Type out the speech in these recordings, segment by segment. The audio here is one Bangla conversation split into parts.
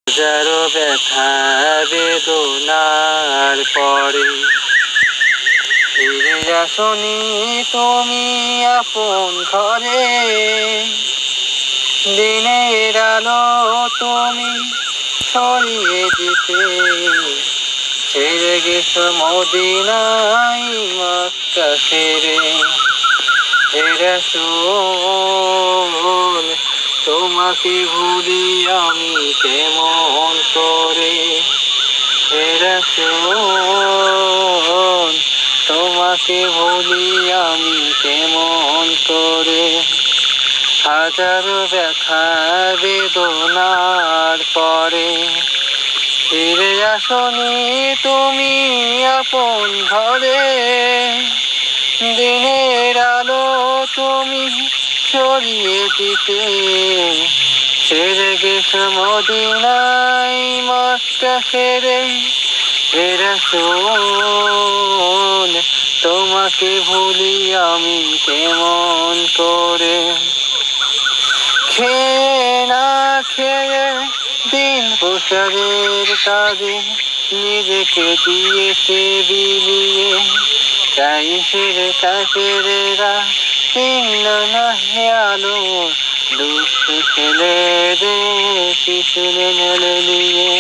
হাজারো ব্যথা বেদনার পরে ফিরে আসনি তুমি আপন ঘরে। দিনের আলো তুমি ছড়িয়ে দিতে ছেড়ে গেছো মদিনায় মক্কা ছেড়ে। হে রাসূল তোমাকে ভুলি আমি কেমন করে। হে রাসূল তোমাকে ভুলি আমি কেমন করে। হাজারো ব্যথা বেদনার পরে ফিরে আসনি তুমি আপন ঘরে। দিনের আলো তুমি ছড়িয়ে দিতে ছেড়ে গেছো মদিনায় মক্কা ছেড়ে। হে রাসূল তোমাকে ভুলি আমি কেমন করে। খেয়ে না খেয়ে দিন প্রচারের কাজে নিজেকে দিয়েছে বিলিয়ে। তাই ফিরে কাফেরেরা চিনল না হে আলো দুঃখ ফেলে দে পিছনে মেলে নিয়ে।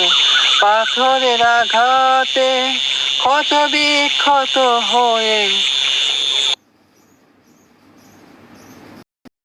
পাথরের আঘাতে ক্ষত বিক্ষত হয়ে